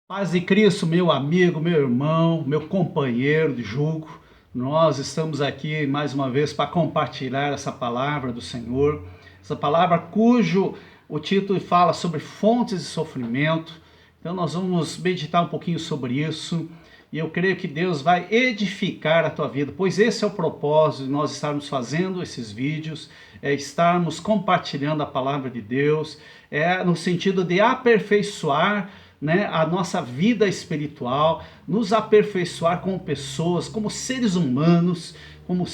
Paz de Cristo, meu amigo, meu irmão, meu companheiro de julgo, nós estamos aqui mais uma vez para compartilhar essa palavra do Senhor, essa palavra cujo o título fala sobre fontes de sofrimento. Então nós vamos meditar um pouquinho sobre isso e eu creio que Deus vai edificar a tua vida, pois esse é o propósito de nós estarmos fazendo esses vídeos, é estarmos compartilhando a palavra de Deus, é no sentido de aperfeiçoar, né, a nossa vida espiritual, nos aperfeiçoar como pessoas, como seres humanos, como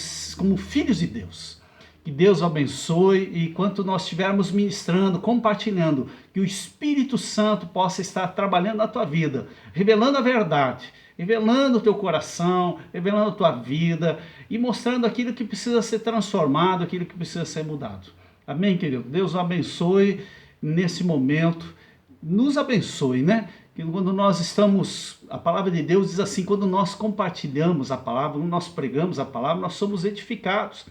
filhos de Deus. Que Deus abençoe e enquanto nós estivermos ministrando, compartilhando, que o Espírito Santo possa estar trabalhando na tua vida, revelando a verdade, revelando o teu coração, revelando a tua vida e mostrando aquilo que precisa ser transformado, aquilo que precisa ser mudado. Amém, querido? Deus o abençoe nesse momento. Nos abençoe, né? Que quando nós estamos, a palavra de Deus diz assim, quando nós compartilhamos a palavra, quando nós pregamos a palavra, nós somos edificados.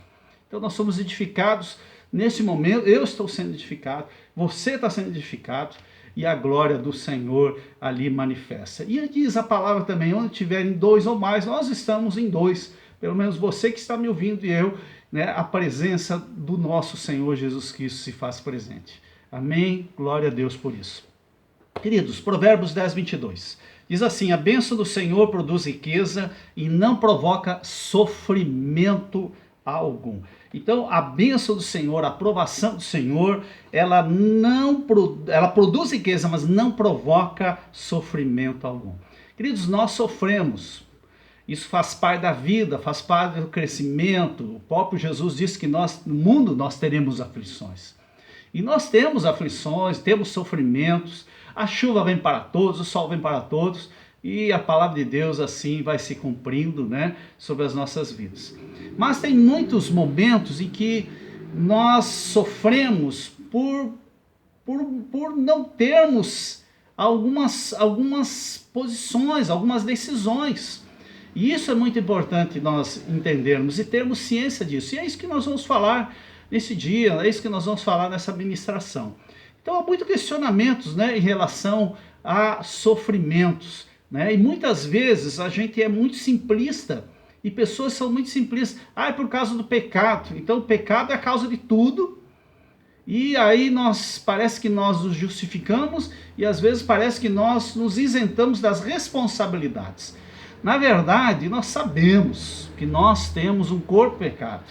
Então nós somos edificados nesse momento, eu estou sendo edificado, você está sendo edificado e a glória do Senhor ali manifesta. E diz a palavra também, onde tiverem dois ou mais, nós estamos em dois, pelo menos você que está me ouvindo e eu, né? A presença do nosso Senhor Jesus Cristo se faz presente. Amém? Glória a Deus por isso. Queridos, Provérbios 10, 22. Diz assim, a bênção do Senhor produz riqueza e não provoca sofrimento algum. Então, a bênção do Senhor, a aprovação do Senhor, ela produz riqueza, mas não provoca sofrimento algum. Queridos, nós sofremos. Isso faz parte da vida, faz parte do crescimento. O próprio Jesus disse que no mundo nós teremos aflições. E nós temos aflições, temos sofrimentos, a chuva vem para todos, o sol vem para todos, e a palavra de Deus assim vai se cumprindo, né, sobre as nossas vidas. Mas tem muitos momentos em que nós sofremos por não termos algumas posições, algumas decisões. E isso é muito importante nós entendermos e termos ciência disso. E é isso que nós vamos falar nesse dia, é isso que nós vamos falar nessa ministração. Então há muitos questionamentos, né, em relação a sofrimentos, né? E muitas vezes a gente é muito simplista e pessoas são muito simplistas. Ah, é por causa do pecado. Então o pecado é a causa de tudo. E aí parece que nós nos justificamos e às vezes parece que nós nos isentamos das responsabilidades. Na verdade, nós sabemos que nós temos um corpo pecado.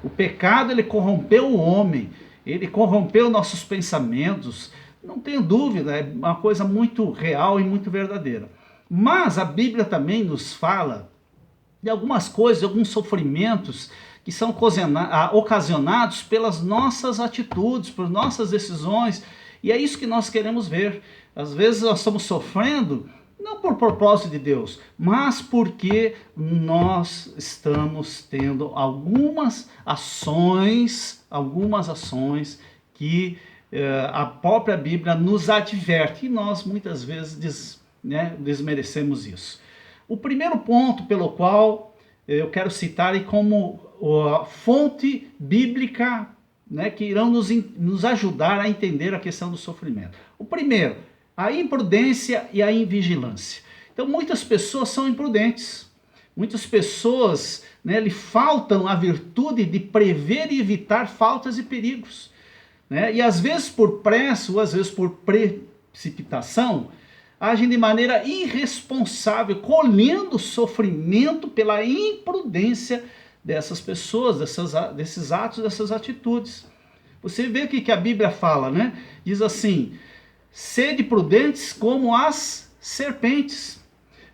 O pecado, ele corrompeu o homem, ele corrompeu nossos pensamentos, não tenho dúvida, é uma coisa muito real e muito verdadeira. Mas a Bíblia também nos fala de algumas coisas, de alguns sofrimentos que são ocasionados pelas nossas atitudes, por nossas decisões, e é isso que nós queremos ver. Às vezes nós estamos sofrendo não por propósito de Deus, mas porque nós estamos tendo algumas ações que a própria Bíblia nos adverte e nós muitas vezes desmerecemos isso. O primeiro ponto pelo qual eu quero citar é como a fonte bíblica, né, que irão nos ajudar a entender a questão do sofrimento. O primeiro, a imprudência e a invigilância. Então muitas pessoas são imprudentes, muitas pessoas, né, lhe faltam a virtude de prever e evitar faltas e perigos, né? E às vezes por pressa ou às vezes por precipitação, agem de maneira irresponsável, colhendo sofrimento pela imprudência dessas pessoas, desses atos, dessas atitudes. Você vê o que a Bíblia fala, né? Diz assim, sede prudentes como as serpentes,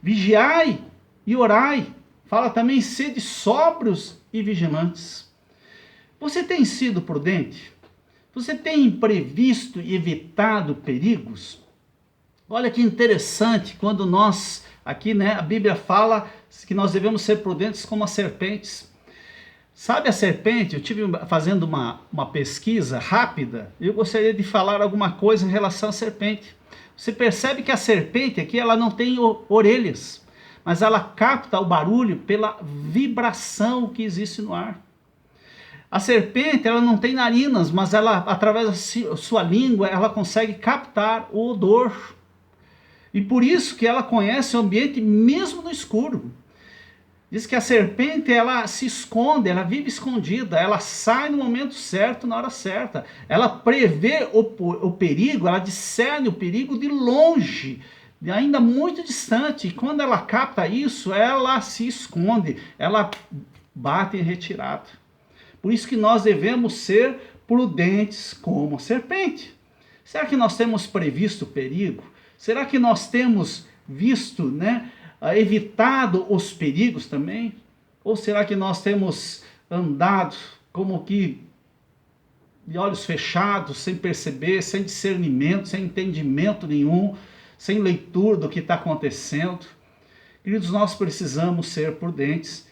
vigiai e orai. Fala também, sede sóbrios e vigilantes. Você tem sido prudente? Você tem previsto e evitado perigos? Olha que interessante, quando nós, aqui, né, a Bíblia fala que nós devemos ser prudentes como as serpentes. Sabe a serpente? Eu estive fazendo uma pesquisa rápida e eu gostaria de falar alguma coisa em relação à serpente. Você percebe que a serpente aqui, ela não tem orelhas, mas ela capta o barulho pela vibração que existe no ar. A serpente, ela não tem narinas, mas ela, através da sua língua, ela consegue captar o odor. E por isso que ela conhece o ambiente mesmo no escuro. Diz que a serpente, ela se esconde, ela vive escondida, ela sai no momento certo, na hora certa. Ela prevê o perigo, ela discerne o perigo de longe, ainda muito distante. E quando ela capta isso, ela se esconde, ela bate em retirada. Por isso que nós devemos ser prudentes como a serpente. Será que nós temos previsto o perigo? Será que nós temos visto, evitado os perigos também? Ou será que nós temos andado como que de olhos fechados, sem perceber, sem discernimento, sem entendimento nenhum, sem leitura do que está acontecendo? Queridos, nós precisamos ser prudentes.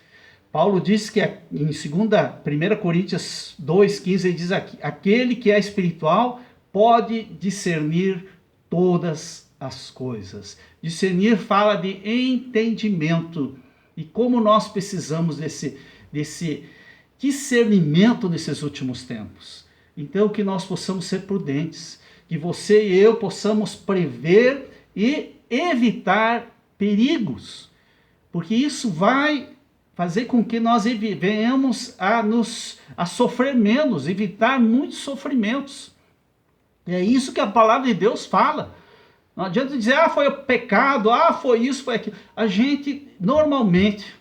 Paulo diz que em 1 Coríntios 2,15, ele diz aqui: aquele que é espiritual pode discernir todas as coisas. Discernir fala de entendimento. E como nós precisamos desse discernimento nesses últimos tempos. Então, que nós possamos ser prudentes, que você e eu possamos prever e evitar perigos, porque isso vai fazer com que nós venhamos a sofrer menos, evitar muitos sofrimentos. E é isso que a palavra de Deus fala. Não adianta dizer, foi o pecado, foi isso, foi aquilo. A gente, normalmente,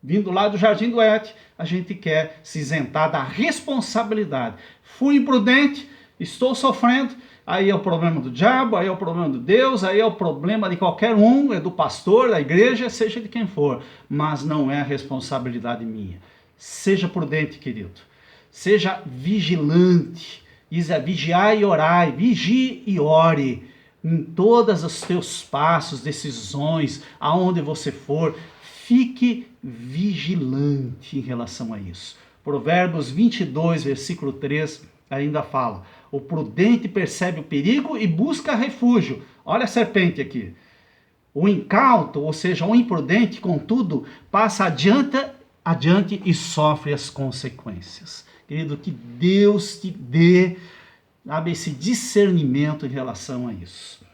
vindo lá do Jardim do Éden, a gente quer se isentar da responsabilidade. Fui imprudente, estou sofrendo, aí é o problema do diabo, aí é o problema de Deus, aí é o problema de qualquer um, é do pastor, da igreja, seja de quem for. Mas não é a responsabilidade minha. Seja prudente, querido. Seja vigilante. Diz: vigiai e orai, vigie e ore em todos os teus passos, decisões, aonde você for, fique vigilante em relação a isso. Provérbios 22, versículo 3, ainda fala: o prudente percebe o perigo e busca refúgio. Olha a serpente aqui. O incauto, ou seja, o imprudente, contudo, passa adiante e sofre as consequências. Querido, que Deus te dê, esse discernimento em relação a isso.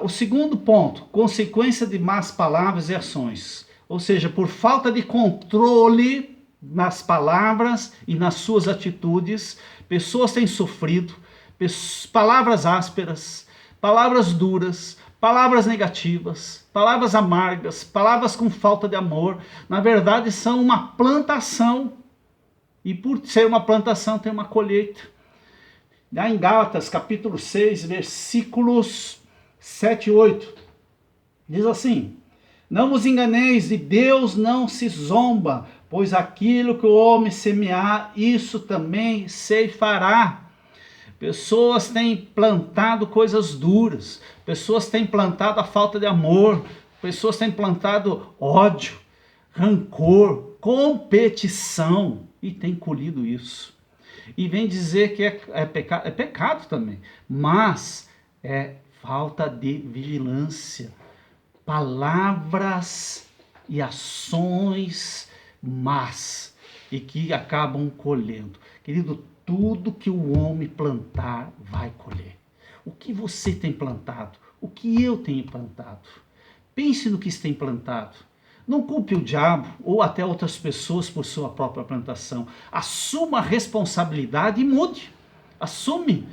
O segundo ponto, consequência de más palavras e ações. Ou seja, por falta de controle nas palavras e nas suas atitudes, pessoas têm sofrido, palavras ásperas, palavras duras, palavras negativas, palavras amargas, palavras com falta de amor. Na verdade, são uma plantação. E por ser uma plantação, tem uma colheita. Lá em Gálatas, capítulo 6, versículos 7 e 8, diz assim: não vos enganeis, de Deus não se zomba, pois aquilo que o homem semear, isso também ceifará. Pessoas têm plantado coisas duras, pessoas têm plantado a falta de amor, pessoas têm plantado ódio, rancor, competição, e têm colhido isso. E vem dizer que é pecado também, mas é falta de vigilância. Palavras e ações más e que acabam colhendo. Querido, tudo que o homem plantar vai colher. O que você tem plantado? O que eu tenho plantado? Pense no que você tem plantado. Não culpe o diabo ou até outras pessoas por sua própria plantação. Assuma a responsabilidade e mude. Assume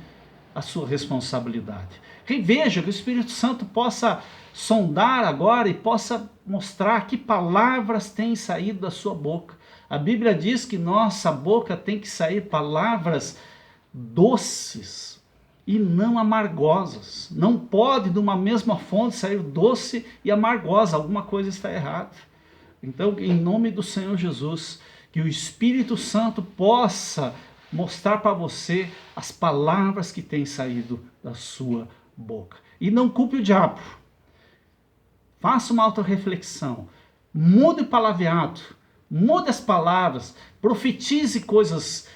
a sua responsabilidade. Reveja, que o Espírito Santo possa sondar agora e possa mostrar que palavras têm saído da sua boca. A Bíblia diz que nossa boca tem que sair palavras doces e não amargosas. Não pode de uma mesma fonte sair doce e amargosa. Alguma coisa está errada. Então, em nome do Senhor Jesus, que o Espírito Santo possa mostrar para você as palavras que têm saído da sua boca. E não culpe o diabo. Faça uma autorreflexão. Mude o palavreado. Mude as palavras. Profetize coisas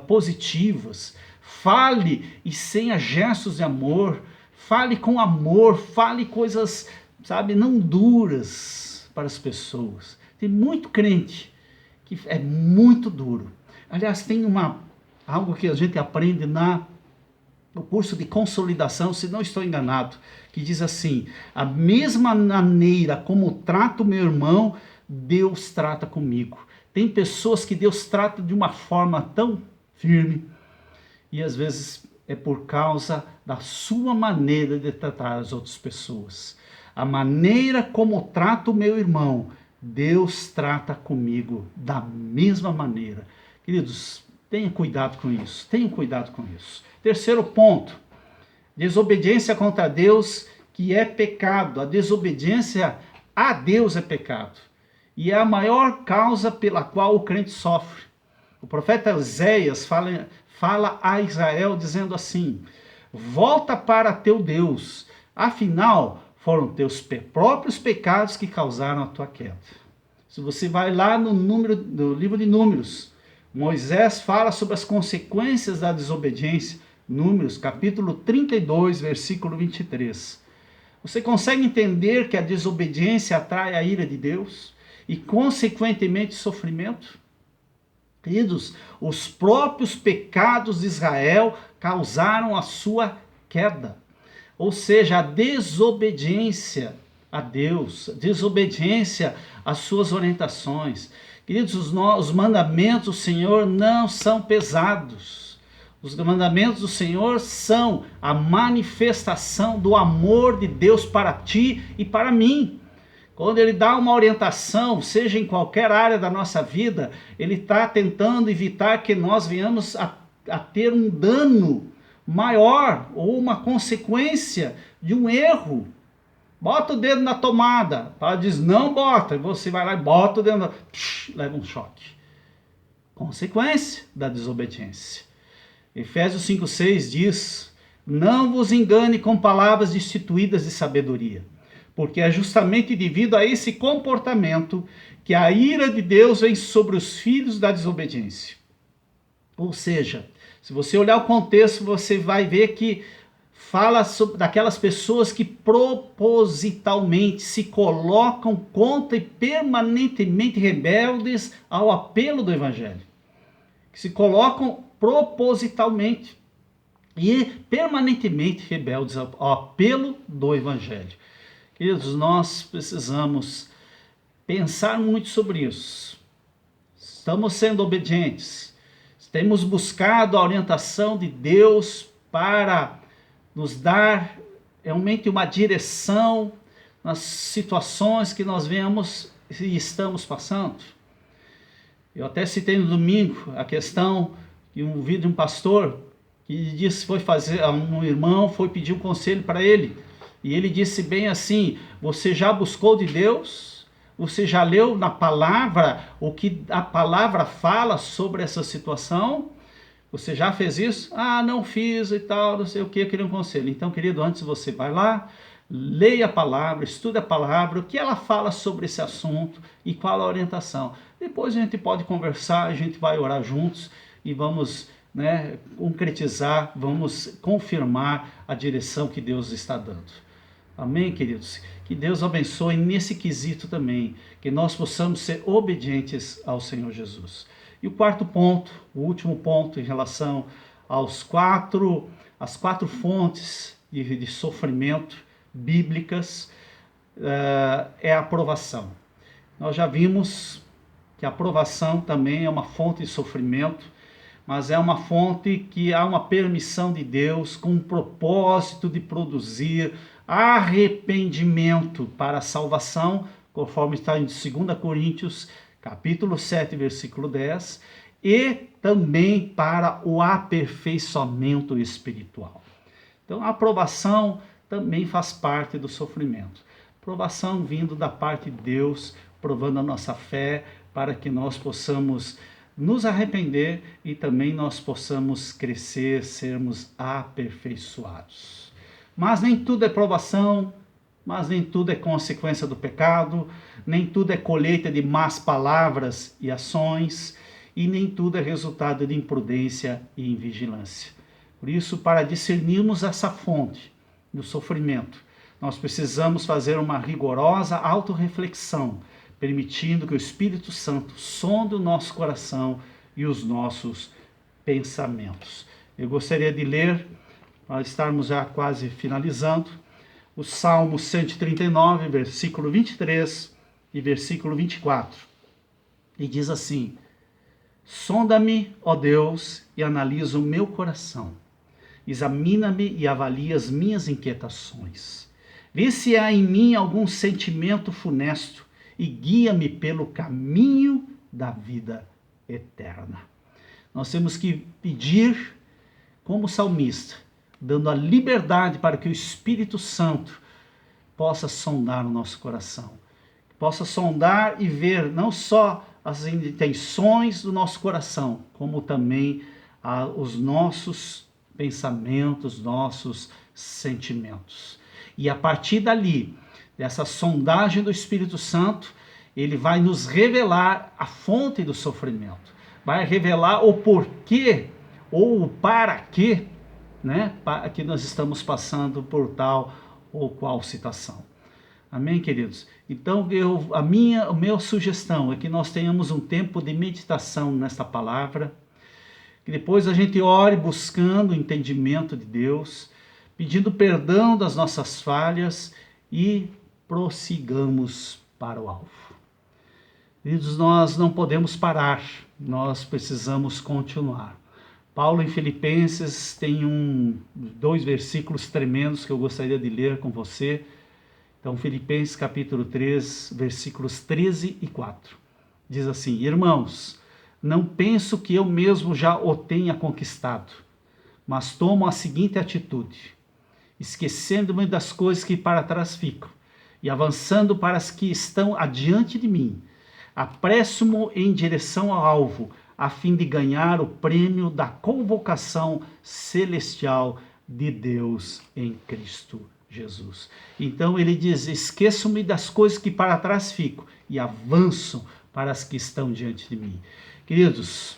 positivas. Fale e tenha gestos de amor. Fale com amor. Fale coisas, não duras para as pessoas. Tem muito crente que é muito duro. Aliás, tem algo que a gente aprende na o curso de consolidação, se não estou enganado, que diz assim: a mesma maneira como trato meu irmão, Deus trata comigo. Tem pessoas que Deus trata de uma forma tão firme, e às vezes é por causa da sua maneira de tratar as outras pessoas. A maneira como trato o meu irmão, Deus trata comigo da mesma maneira. Queridos, tenha cuidado com isso, tenha cuidado com isso. Terceiro ponto, desobediência contra Deus, que é pecado. A desobediência a Deus é pecado. E é a maior causa pela qual o crente sofre. O profeta Oséias fala a Israel dizendo assim: volta para teu Deus, afinal foram teus próprios pecados que causaram a tua queda. Se você vai lá no livro de Números, Moisés fala sobre as consequências da desobediência. Números, capítulo 32, versículo 23. Você consegue entender que a desobediência atrai a ira de Deus e, consequentemente, sofrimento? Queridos, os próprios pecados de Israel causaram a sua queda. Ou seja, a desobediência a Deus, desobediência às suas orientações. Queridos, os mandamentos do Senhor não são pesados. Os mandamentos do Senhor são a manifestação do amor de Deus para ti e para mim. Quando Ele dá uma orientação, seja em qualquer área da nossa vida, Ele está tentando evitar que nós venhamos a ter um dano maior ou uma consequência de um erro. Bota o dedo na tomada, ela diz não bota, e você vai lá e bota o dedo, leva um choque. Consequência da desobediência. Efésios 5,6 diz: não vos engane com palavras destituídas de sabedoria, porque é justamente devido a esse comportamento que a ira de Deus vem sobre os filhos da desobediência. Ou seja, se você olhar o contexto, você vai ver que fala sobre daquelas pessoas que propositalmente se colocam contra e permanentemente rebeldes ao apelo do Evangelho. Que se colocam propositalmente e permanentemente rebeldes ao apelo do Evangelho. Queridos, nós precisamos pensar muito sobre isso. Estamos sendo obedientes. Temos buscado a orientação de Deus para nos dar realmente uma direção nas situações que nós vemos e estamos passando. Eu até citei no domingo a questão de um vídeo de um pastor que disse, um irmão foi pedir um conselho para ele, e ele disse bem assim: você já buscou de Deus? Você já leu na palavra o que a palavra fala sobre essa situação? Você já fez isso? Ah, não fiz e tal, não sei o que, eu queria um conselho. Então, querido, antes você vai lá, leia a palavra, estude a palavra, o que ela fala sobre esse assunto e qual a orientação. Depois a gente pode conversar, a gente vai orar juntos e vamos concretizar, vamos confirmar a direção que Deus está dando. Amém, queridos? Que Deus abençoe nesse quesito também, que nós possamos ser obedientes ao Senhor Jesus. E o quarto ponto, o último ponto em relação às quatro fontes de sofrimento bíblicas, é a aprovação. Nós já vimos que a aprovação também é uma fonte de sofrimento, mas é uma fonte que há uma permissão de Deus com o propósito de produzir arrependimento para a salvação, conforme está em 2 Coríntios, capítulo 7, versículo 10, e também para o aperfeiçoamento espiritual. Então, a aprovação também faz parte do sofrimento. Aprovação vindo da parte de Deus, provando a nossa fé, para que nós possamos nos arrepender e também nós possamos crescer, sermos aperfeiçoados. Mas nem tudo é provação, mas nem tudo é consequência do pecado, nem tudo é colheita de más palavras e ações, e nem tudo é resultado de imprudência e invigilância. Por isso, para discernirmos essa fonte do sofrimento, nós precisamos fazer uma rigorosa autorreflexão, permitindo que o Espírito Santo sonde o nosso coração e os nossos pensamentos. Eu gostaria de ler para estarmos já quase finalizando, o Salmo 139, versículo 23 e versículo 24. E diz assim: sonda-me, ó Deus, e analisa o meu coração. Examina-me e avalia as minhas inquietações. Vê se há em mim algum sentimento funesto e guia-me pelo caminho da vida eterna. Nós temos que pedir, como salmista, dando a liberdade para que o Espírito Santo possa sondar o nosso coração. Possa sondar e ver não só as intenções do nosso coração, como também os nossos pensamentos, nossos sentimentos. E a partir dali, dessa sondagem do Espírito Santo, ele vai nos revelar a fonte do sofrimento, vai revelar o porquê ou o para quê, né, que nós estamos passando por tal ou qual situação. Amém, queridos? Então, a minha sugestão é que nós tenhamos um tempo de meditação nesta palavra, que depois a gente ore buscando o entendimento de Deus, pedindo perdão das nossas falhas e prossigamos para o alvo. Queridos, nós não podemos parar, nós precisamos continuar. Paulo em Filipenses tem dois versículos tremendos que eu gostaria de ler com você. Então, Filipenses capítulo 3, versículos 13 e 4. Diz assim: irmãos, não penso que eu mesmo já o tenha conquistado, mas tomo a seguinte atitude: esquecendo-me das coisas que para trás ficam e avançando para as que estão adiante de mim, apresso-me em direção ao alvo, a fim de ganhar o prêmio da convocação celestial de Deus em Cristo Jesus. Então ele diz: esqueço-me das coisas que para trás ficam e avanço para as que estão diante de mim. Queridos,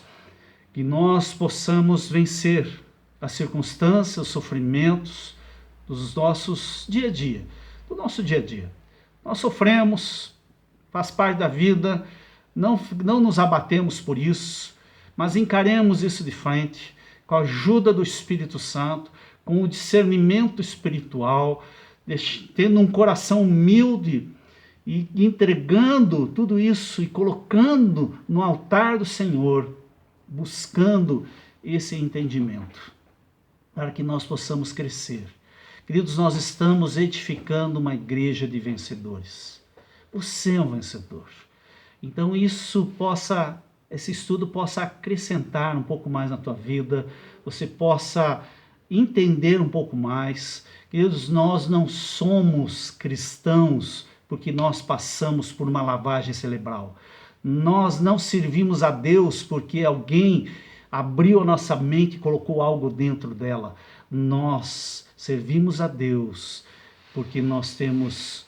que nós possamos vencer as circunstâncias, os sofrimentos dos nossos dia a dia, do nosso dia a dia. Nós sofremos, faz parte da vida, não nos abatemos por isso, mas encaremos isso de frente, com a ajuda do Espírito Santo, com o discernimento espiritual, tendo um coração humilde e entregando tudo isso e colocando no altar do Senhor, buscando esse entendimento, para que nós possamos crescer. Queridos, nós estamos edificando uma igreja de vencedores. Você é um vencedor. Então esse estudo possa acrescentar um pouco mais na tua vida, você possa entender um pouco mais. Queridos, nós não somos cristãos porque nós passamos por uma lavagem cerebral. Nós não servimos a Deus porque alguém abriu a nossa mente e colocou algo dentro dela. Nós servimos a Deus porque nós temos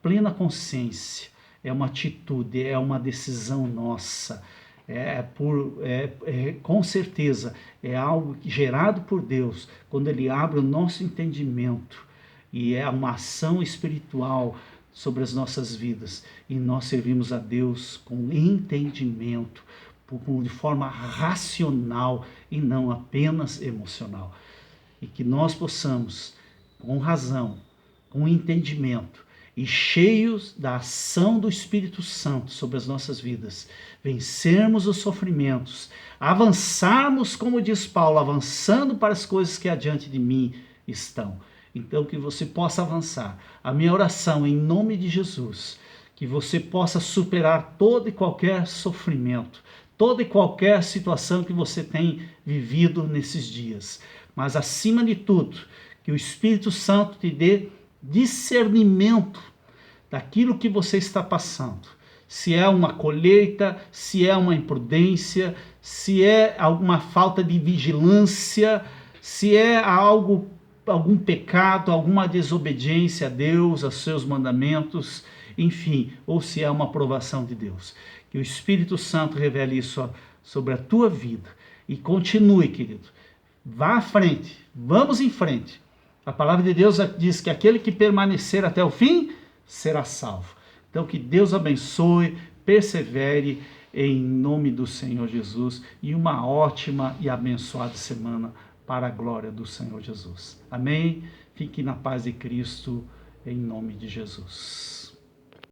plena consciência. É uma atitude, é uma decisão nossa. Com certeza, é algo gerado por Deus, quando Ele abre o nosso entendimento, e é uma ação espiritual sobre as nossas vidas, e nós servimos a Deus com entendimento, de forma racional e não apenas emocional. E que nós possamos, com razão, com entendimento, e cheios da ação do Espírito Santo sobre as nossas vidas, vencermos os sofrimentos, avançarmos, como diz Paulo, avançando para as coisas que adiante de mim estão. Então, que você possa avançar. A minha oração, em nome de Jesus, que você possa superar todo e qualquer sofrimento, toda e qualquer situação que você tem vivido nesses dias. Mas, acima de tudo, que o Espírito Santo te dê discernimento daquilo que você está passando. Se é uma colheita, se é uma imprudência, se é alguma falta de vigilância, se é algum pecado, alguma desobediência a Deus, aos seus mandamentos, enfim, ou se é uma aprovação de Deus. Que o Espírito Santo revele isso sobre a tua vida. E continue, querido. Vá à frente, vamos em frente. A palavra de Deus diz que aquele que permanecer até o fim será salvo. Então que Deus abençoe, persevere em nome do Senhor Jesus e uma ótima e abençoada semana para a glória do Senhor Jesus. Amém? Fique na paz de Cristo, em nome de Jesus.